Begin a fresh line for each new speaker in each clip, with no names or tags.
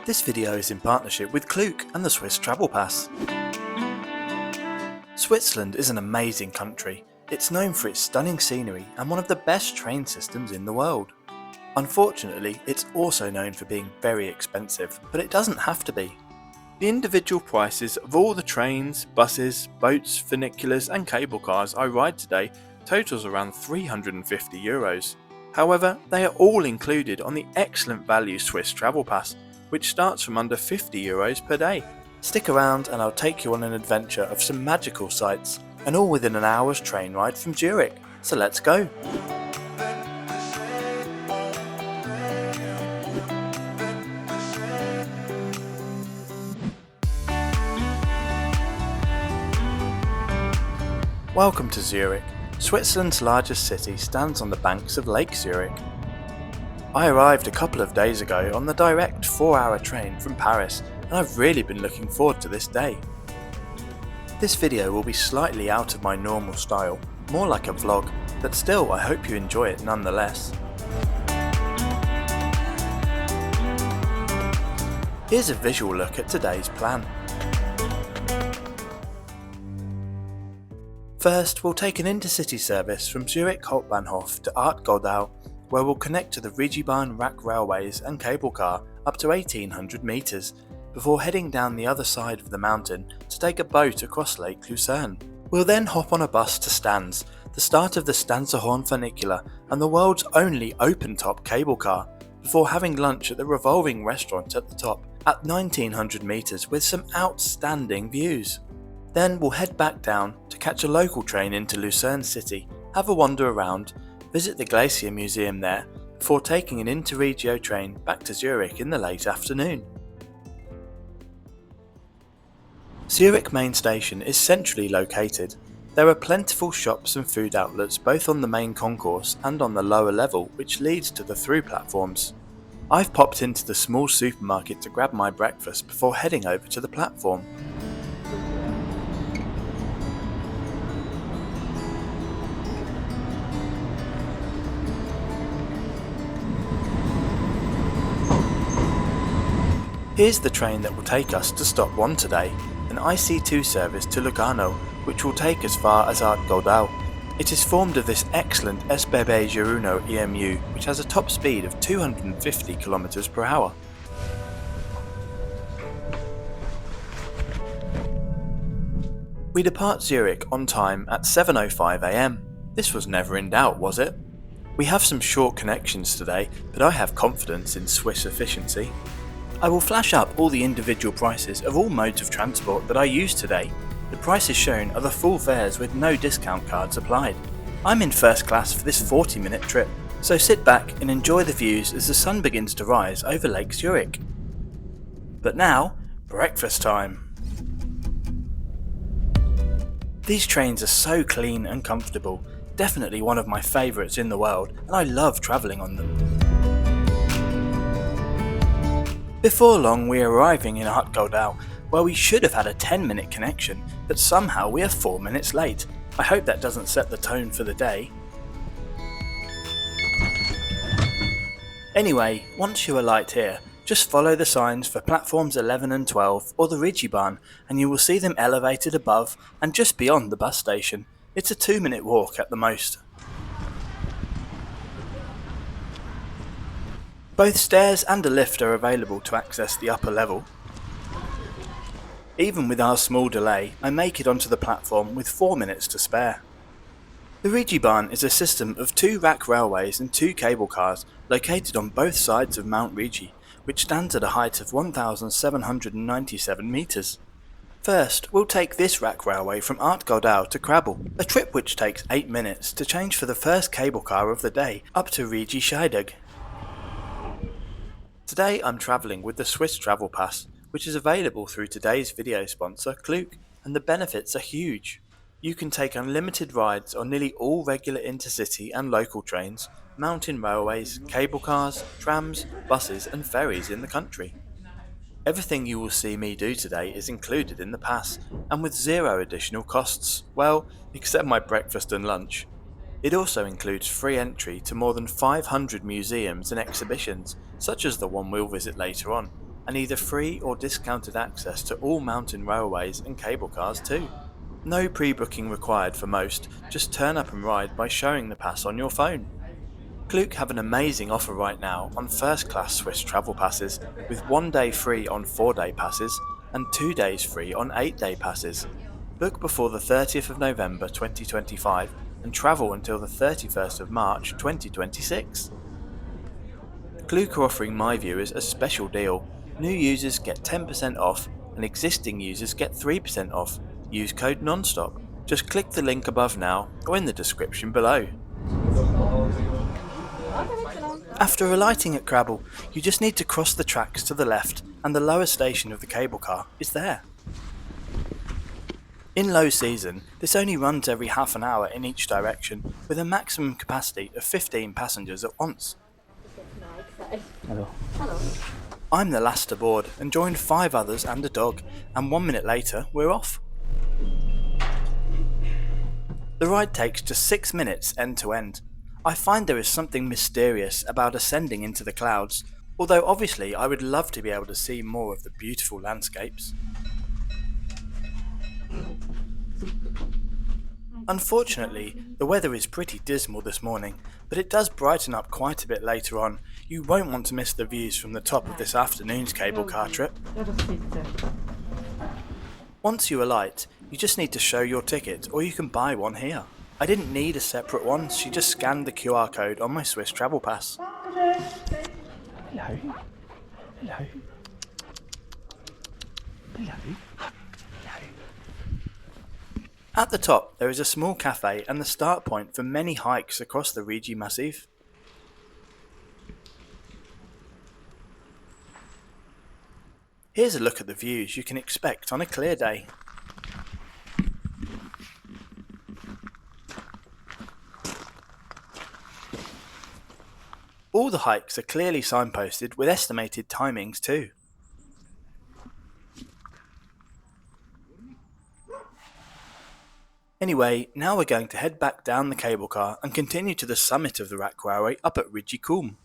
This video is in partnership with Klook and the Swiss Travel Pass. Switzerland is an amazing country. It's known for its stunning scenery and one of the best train systems in the world. Unfortunately, it's also known for being very expensive, but it doesn't have to be. The individual prices of all the trains, buses, boats, funiculars and cable cars I ride today totals around €350. However, they are all included on the excellent value Swiss Travel Pass, which starts from under €50 per day. Stick around and I'll take you on an adventure of some magical sights, and all within an hour's train ride from Zurich. So let's go! Welcome to Zurich. Switzerland's largest city stands on the banks of Lake Zurich. I arrived a couple of days ago on the direct 4-hour train from Paris, and I've really been looking forward to this day. This video will be slightly out of my normal style, more like a vlog, but still I hope you enjoy it nonetheless. Here's a visual look at today's plan. First, we'll take an intercity service from Zurich Hauptbahnhof to Arth-Goldau, where we'll connect to the Rigibahn rack railways and cable car up to 1800 metres, before heading down the other side of the mountain to take a boat across Lake Lucerne. We'll then hop on a bus to Stans, the start of the Stanserhorn funicular and the world's only open-top cable car, before having lunch at the revolving restaurant at the top at 1900 metres with some outstanding views. Then we'll head back down to catch a local train into Lucerne city, have a wander around, visit the Glacier museum there, before taking an Interregio train back to Zurich in the late afternoon. Zurich main station is centrally located. There are plentiful shops and food outlets both on the main concourse and on the lower level, which leads to the through platforms. I've popped into the small supermarket to grab my breakfast before heading over to the platform. Here's the train that will take us to stop 1 today, an IC2 service to Lugano, which will take as far as Arth-Goldau. It is formed of this excellent SBB Giruno EMU, which has a top speed of 250 km per hour. We depart Zurich on time at 7:05 AM. This was never in doubt, was it? We have some short connections today, but I have confidence in Swiss efficiency. I will flash up all the individual prices of all modes of transport that I used today. The prices shown are the full fares with no discount cards applied. I'm in first class for this 40-minute trip, so sit back and enjoy the views as the sun begins to rise over Lake Zurich. But now, breakfast time. These trains are so clean and comfortable, definitely one of my favourites in the world, and I love travelling on them. Before long we are arriving in Arth-Goldau, where we should have had a 10-minute connection, but somehow we are 4 minutes late. I hope that doesn't set the tone for the day. Anyway, once you alight here, just follow the signs for platforms 11 and 12 or the Rigibahn and you will see them elevated above and just beyond the bus station. It's a 2-minute walk at the most. Both stairs and a lift are available to access the upper level. Even with our small delay, I make it onto the platform with 4 minutes to spare. The Rigibahn is a system of 2 rack railways and 2 cable cars located on both sides of Mount Rigi, which stands at a height of 1,797 metres. First, we'll take this rack railway from Arth-Goldau to CabriO, a trip which takes 8 minutes to change for the first cable car of the day up to Rigibahn. Today I'm travelling with the Swiss Travel Pass, which is available through today's video sponsor Klook, and the benefits are huge. You can take unlimited rides on nearly all regular intercity and local trains, mountain railways, cable cars, trams, buses and ferries in the country. Everything you will see me do today is included in the pass, and with 0 additional costs, well, except my breakfast and lunch. It also includes free entry to more than 500 museums and exhibitions, such as the one we'll visit later on, and either free or discounted access to all mountain railways and cable cars too. No pre-booking required for most, just turn up and ride by showing the pass on your phone. Klook have an amazing offer right now on first-class Swiss travel passes, with 1 day free on 4-day passes and 2 days free on 8-day passes. Book before the 30th of November 2025 and travel until the 31st of March 2026. Klook are offering my viewers a special deal. New users get 10% off and existing users get 3% off. Use code NONSTOP. Just click the link above now or in the description below. After alighting at CabriO, you just need to cross the tracks to the left and the lower station of the cable car is there. In low season, this only runs every half an hour in each direction with a maximum capacity of 15 passengers at once.
Hello.
I'm the last aboard and joined 5 others and a dog, and 1 minute later we're off. The ride takes just 6 minutes end to end. I find there is something mysterious about ascending into the clouds, although obviously I would love to be able to see more of the beautiful landscapes. Unfortunately, the weather is pretty dismal this morning, but it does brighten up quite a bit later on. You won't want to miss the views from the top of this afternoon's cable car trip. Once you alight, you just need to show your ticket, or you can buy one here. I didn't need a separate one, she just scanned the QR code on my Swiss travel pass.
Hello. Hello. Hello.
At the top, there is a small cafe and the start point for many hikes across the Rigi Massif. Here's a look at the views you can expect on a clear day. All the hikes are clearly signposted with estimated timings too. Anyway, now we're going to head back down the cable car and continue to the summit of the Rack Railway up at Rigibahn.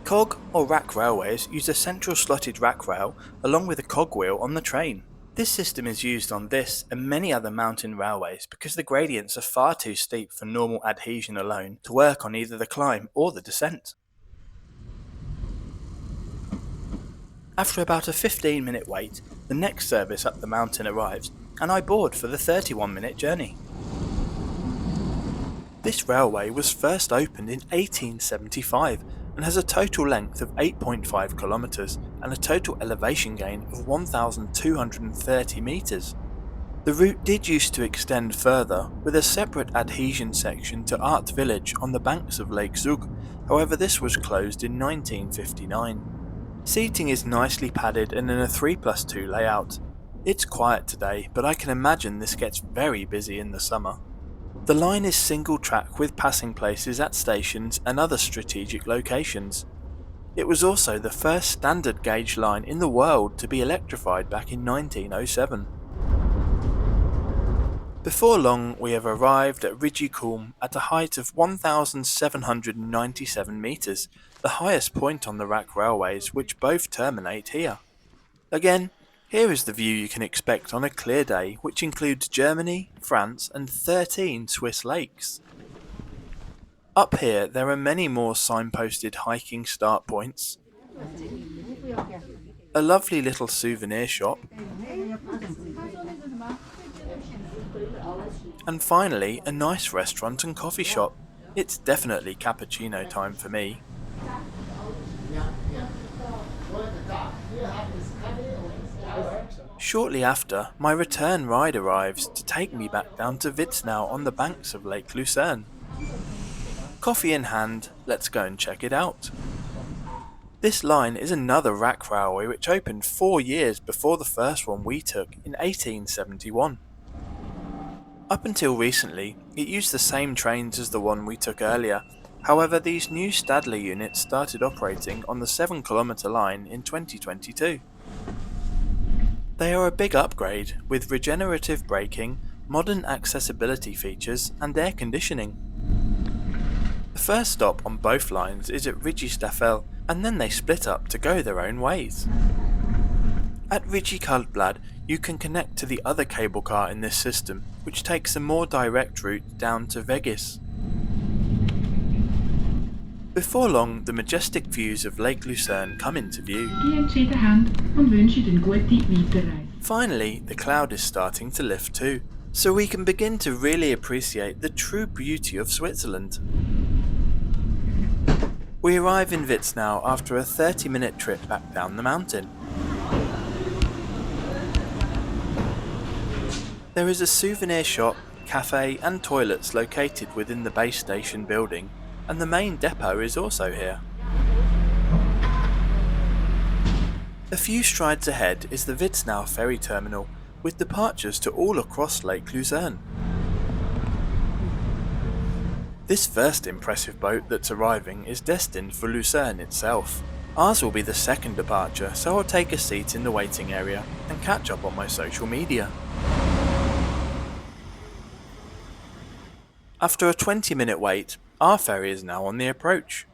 Cog or rack railways use a central slotted rack rail along with a cogwheel on the train. This system is used on this and many other mountain railways because the gradients are far too steep for normal adhesion alone to work on either the climb or the descent. After about a 15-minute wait, the next service up the mountain arrives and I board for the 31-minute journey. This railway was first opened in 1875 and has a total length of 8.5 kilometres and a total elevation gain of 1,230 metres. The route did used to extend further with a separate adhesion section to Arndt village on the banks of Lake Zug, however this was closed in 1959. Seating is nicely padded and in a 3+2 layout. It's quiet today, but I can imagine this gets very busy in the summer. The line is single track with passing places at stations and other strategic locations. It was also the first standard gauge line in the world to be electrified back in 1907. Before long we have arrived at Rigibahn at a height of 1,797 metres, the highest point on the rack railways which both terminate here. Again, here is the view you can expect on a clear day which includes Germany, France and 13 Swiss lakes. Up here there are many more signposted hiking start points, a lovely little souvenir shop, and finally a nice restaurant and coffee shop. It's definitely cappuccino time for me. Shortly after, my return ride arrives to take me back down to Witznau on the banks of Lake Lucerne. Coffee in hand, let's go and check it out. This line is another rack railway which opened 4 years before the first one we took in 1871. Up until recently, it used the same trains as the one we took earlier, however these new Stadler units started operating on the 7-kilometre line in 2022. They are a big upgrade with regenerative braking, modern accessibility features and air conditioning. The first stop on both lines is at Rigibahn, and then they split up to go their own ways. At Rigibahn, you can connect to the other cable car in this system, which takes a more direct route down to Getz. Before long, the majestic views of Lake Lucerne come into view. Finally, the cloud is starting to lift too, so we can begin to really appreciate the true beauty of Switzerland. We arrive in Getz now after a 30-minute trip back down the mountain. There is a souvenir shop, cafe and toilets located within the base station building, and the main depot is also here. A few strides ahead is the Getz ferry terminal, with departures to all across Lake Lucerne. This first impressive boat that's arriving is destined for Lucerne itself. Ours will be the second departure, so I'll take a seat in the waiting area and catch up on my social media. After a 20-minute wait, our ferry is now on the approach.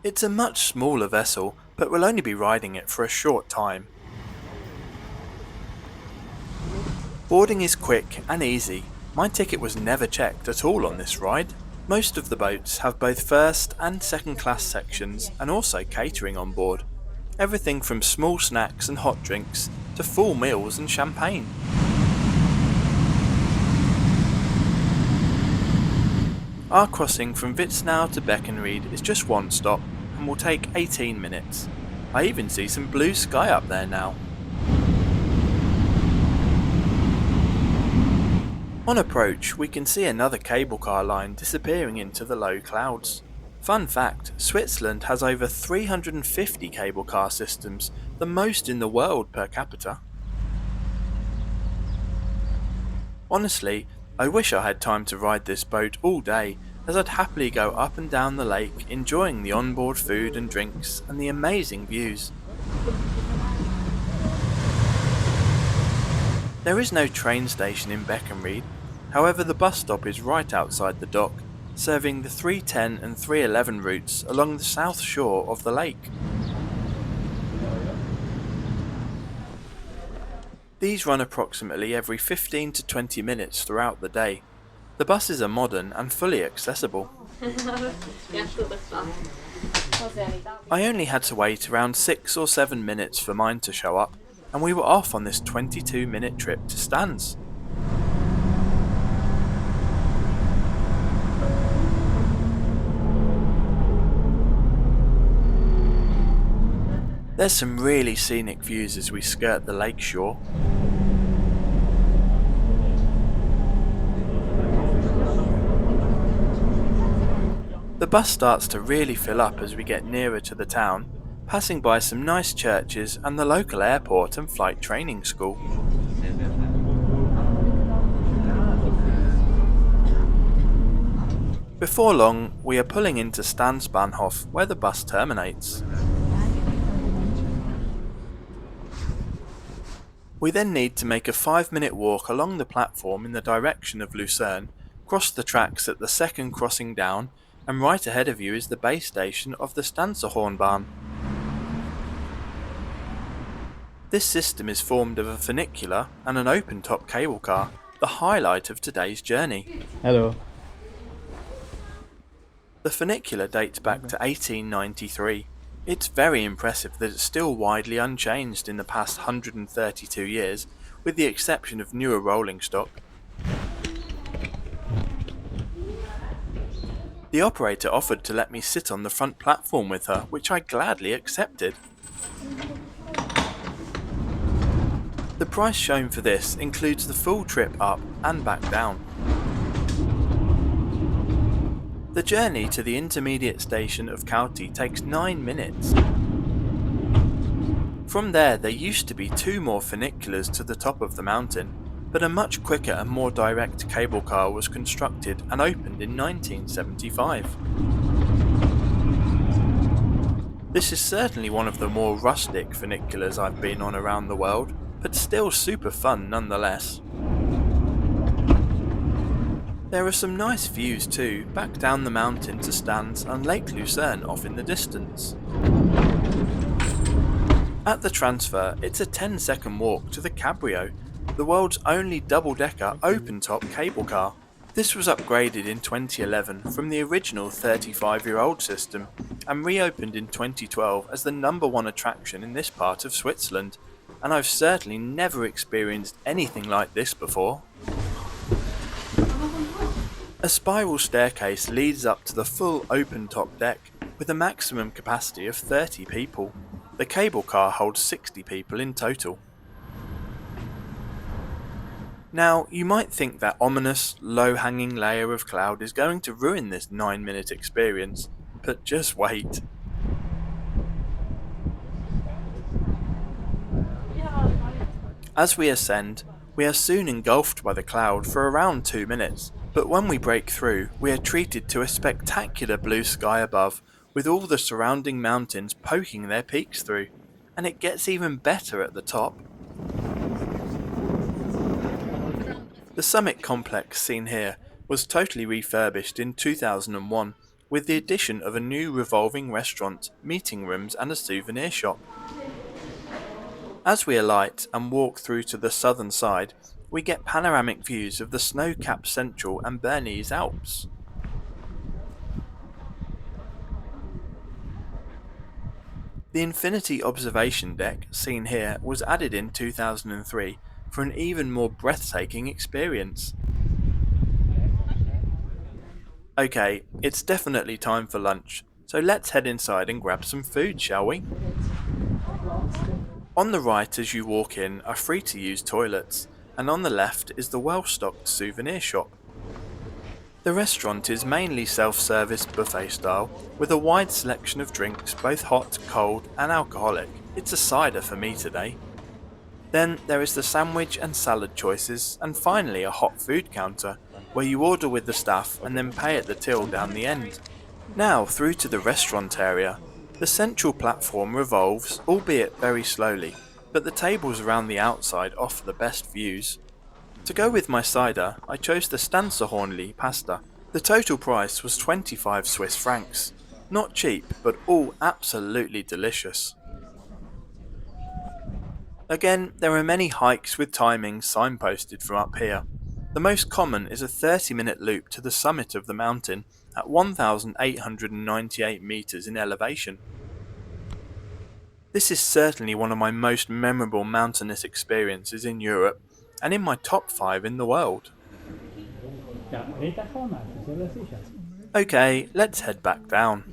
It's a much smaller vessel, but we'll only be riding it for a short time. Boarding is quick and easy. My ticket was never checked at all on this ride. Most of the boats have both first and second class sections and also catering on board. Everything from small snacks and hot drinks to full meals and champagne. Our crossing from Getz to Beckenried is just one stop and will take 18 minutes. I even see some blue sky up there now. On approach, we can see another cable car line disappearing into the low clouds. Fun fact, Switzerland has over 350 cable car systems, the most in the world per capita. Honestly, I wish I had time to ride this boat all day, as I'd happily go up and down the lake enjoying the onboard food and drinks and the amazing views. There is no train station in Beckenried, however the bus stop is right outside the dock, serving the 310 and 311 routes along the south shore of the lake. These run approximately every 15 to 20 minutes throughout the day. The buses are modern and fully accessible. I only had to wait around 6 or 7 minutes for mine to show up, and we were off on this 22-minute trip to Stans. There's some really scenic views as we skirt the lake shore. The bus starts to really fill up as we get nearer to the town, passing by some nice churches and the local airport and flight training school. Before long, we are pulling into Stanserhorn, where the bus terminates. We then need to make a 5-minute walk along the platform in the direction of Lucerne, cross the tracks at the second crossing down, and right ahead of you is the base station of the Stanserhorn. This system is formed of a funicular and an open-top cable car, the highlight of today's journey.
Hello.
The funicular dates back to 1893. It's very impressive that it's still widely unchanged in the past 132 years, with the exception of newer rolling stock. The operator offered to let me sit on the front platform with her, which I gladly accepted. The price shown for this includes the full trip up and back down. The journey to the intermediate station of Doughty takes 9 minutes. From there used to be 2 more funiculars to the top of the mountain, but a much quicker and more direct cable car was constructed and opened in 1975. This is certainly one of the more rustic funiculars I've been on around the world, but still super fun nonetheless. There are some nice views too, back down the mountain to Stans and Lake Lucerne off in the distance. At the transfer, it's a 10-second walk to the CabriO, the world's only double-decker open-top cable car. This was upgraded in 2011 from the original 35-year-old system and reopened in 2012 as the #1 attraction in this part of Switzerland, and I've certainly never experienced anything like this before. A spiral staircase leads up to the full open-top deck with a maximum capacity of 30 people. The cable car holds 60 people in total. Now, you might think that ominous, low-hanging layer of cloud is going to ruin this 9-minute experience, but just wait. As we ascend, we are soon engulfed by the cloud for around 2 minutes, but when we break through, we are treated to a spectacular blue sky above, with all the surrounding mountains poking their peaks through, and it gets even better at the top. The summit complex seen here was totally refurbished in 2001 with the addition of a new revolving restaurant, meeting rooms and a souvenir shop. As we alight and walk through to the southern side, we get panoramic views of the snow-capped Central and Bernese Alps. The Infinity observation deck, seen here, was added in 2003 for an even more breathtaking experience. Okay, it's definitely time for lunch, so let's head inside and grab some food, shall we? On the right as you walk in are free-to-use toilets, and on the left is the well-stocked souvenir shop. The restaurant is mainly self-service buffet style, with a wide selection of drinks, both hot, cold and alcoholic. It's a cider for me today. Then there is the sandwich and salad choices, and finally a hot food counter, where you order with the staff and then pay at the till down the end. Now through to the restaurant area. The central platform revolves, albeit very slowly, but the tables around the outside offer the best views. To go with my cider, I chose the Stanserhorn pasta. The total price was 25 Swiss francs. Not cheap, but all absolutely delicious. Again, there are many hikes with timings signposted from up here. The most common is a 30-minute loop to the summit of the mountain at 1,898 meters in elevation. This is certainly one of my most memorable mountainous experiences in Europe, and in my top 5 in the world. Okay, let's head back down.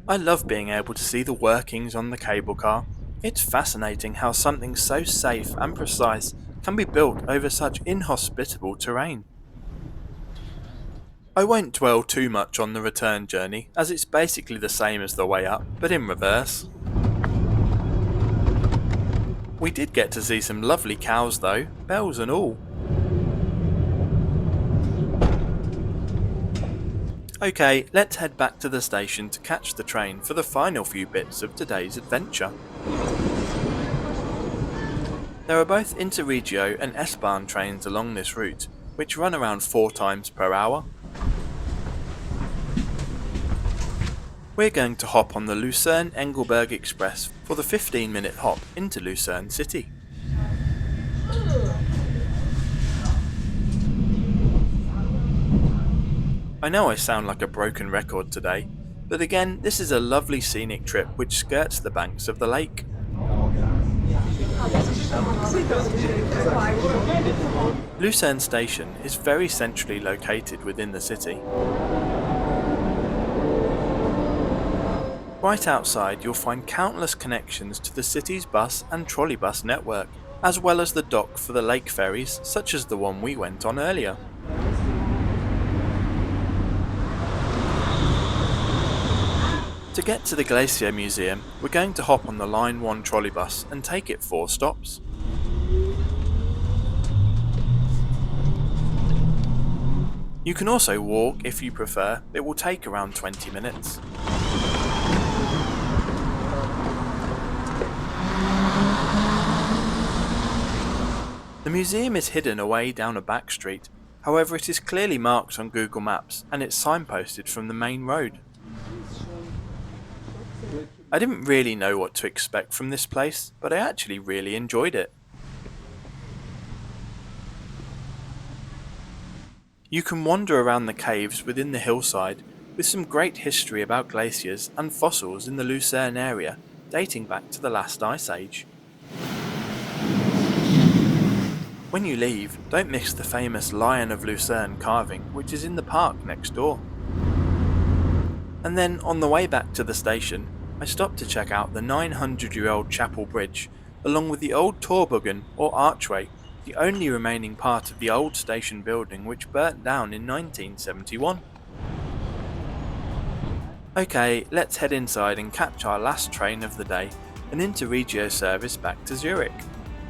I love being able to see the workings on the cable car. It's fascinating how something so safe and precise can be built over such inhospitable terrain. I won't dwell too much on the return journey, as it's basically the same as the way up, but in reverse. We did get to see some lovely cows though, bells and all. Okay, let's head back to the station to catch the train for the final few bits of today's adventure. There are both Interregio and S-Bahn trains along this route, which run around 4 times per hour. We're going to hop on the Lucerne-Engelberg Express for the 15-minute hop into Lucerne City. I know I sound like a broken record today, but again, this is a lovely scenic trip which skirts the banks of the lake. Lucerne Station is very centrally located within the city. Right outside you'll find countless connections to the city's bus and trolleybus network, as well as the dock for the lake ferries such as the one we went on earlier. To get to the Glacier Museum, we're going to hop on the Line 1 trolleybus and take it 4 stops. You can also walk if you prefer, it will take around 20 minutes. museum is hidden away down a back street, however it is clearly marked on Google Maps and it's signposted from the main road. I didn't really know what to expect from this place, but I actually really enjoyed it. You can wander around the caves within the hillside with some great history about glaciers and fossils in the Lucerne area dating back to the last ice age. When you leave, don't miss the famous Lion of Lucerne carving which is in the park next door. And then on the way back to the station, I stopped to check out the 900-year-old chapel bridge along with the old Torbogen or archway, the only remaining part of the old station building which burnt down in 1971. Okay, let's head inside and catch our last train of the day and Interregio service back to Zurich.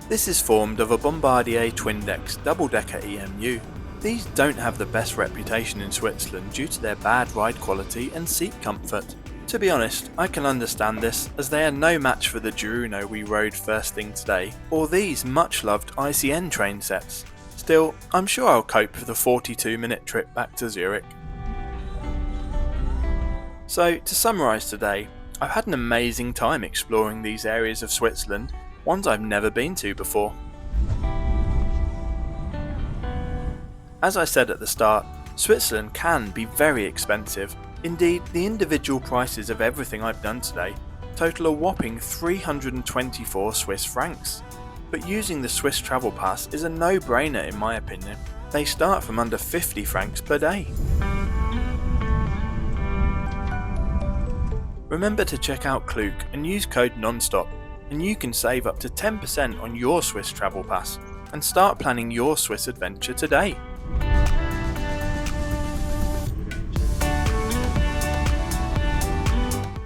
This is formed of a Bombardier twin-decks double-decker EMU. These don't have the best reputation in Switzerland due to their bad ride quality and seat comfort. To be honest, I can understand this, as they are no match for the Giruno we rode first thing today, or these much-loved ICN train sets. Still, I'm sure I'll cope for the 42-minute trip back to Zurich. So, to summarise today, I've had an amazing time exploring these areas of Switzerland, ones I've never been to before. As I said at the start, Switzerland can be very expensive. Indeed, the individual prices of everything I've done today total a whopping 324 Swiss francs. But using the Swiss Travel Pass is a no-brainer in my opinion. They start from under 50 francs per day. Remember to check out Klook and use code NONSTOP, and you can save up to 10% on your Swiss Travel Pass and start planning your Swiss adventure today.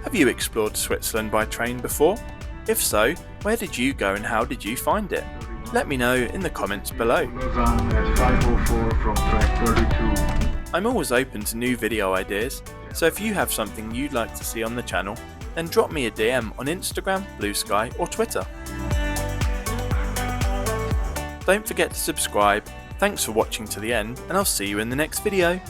Have you explored Switzerland by train before? If so, where did you go and how did you find it? Let me know in the comments below. I'm always open to new video ideas, so if you have something you'd like to see on the channel, then drop me a DM on Instagram, Blue Sky or Twitter. Don't forget to subscribe. Thanks for watching to the end, and I'll see you in the next video.